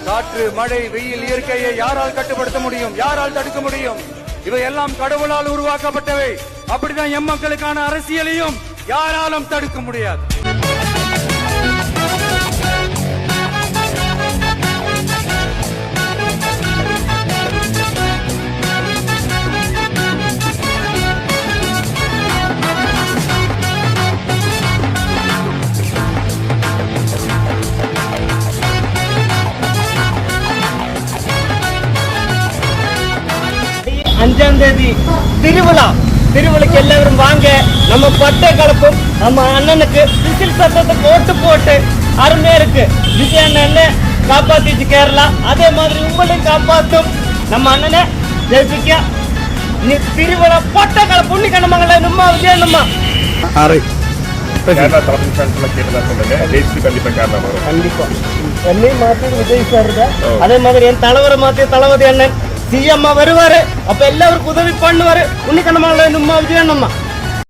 காற்று, மழை, வெயில், இயற்கையை யாரால் கட்டுப்படுத்த முடியும்? யாரால் தடுக்க முடியும்? இவையெல்லாம் கடவுளால் உருவாக்கப்பட்டவை. அப்படிதான் எம் மக்களுக்கான அரசியலையும் யாராலும் தடுக்க முடியாது. அஞ்சாம் தேதி திருவிழாக்கு எல்லாரும் வாங்க. நம்ம பட்டை கலப்பும் நம்ம அண்ணனுக்கு விசில் சத்தத்துக்கு ஓட்டு போட்டு அருமையா இருக்கு. விஜய் அண்ணன் காப்பாத்திச்சு கேரளா, அதே மாதிரி உங்களையும் காப்பாத்தும் நம்ம அண்ணனை ஜெயிப்பிக்க. நீ திருவிழா பட்டை கலப்பு உண்ணி கண்ணமங்கள நம்ம விஜய் அண்ணம்மா கண்டிப்பா என்னையும் மாத்தி விஜய் சார் தான். அதே மாதிரி என் தலைவரை மாத்தி தளபதி அண்ணன் சிஎம் வருவாரு. அப்ப எல்லாருக்கும் உதவி பண்ணுவாரு. உன்னிக்கண்ணமா விஜய் அண்ணம்மா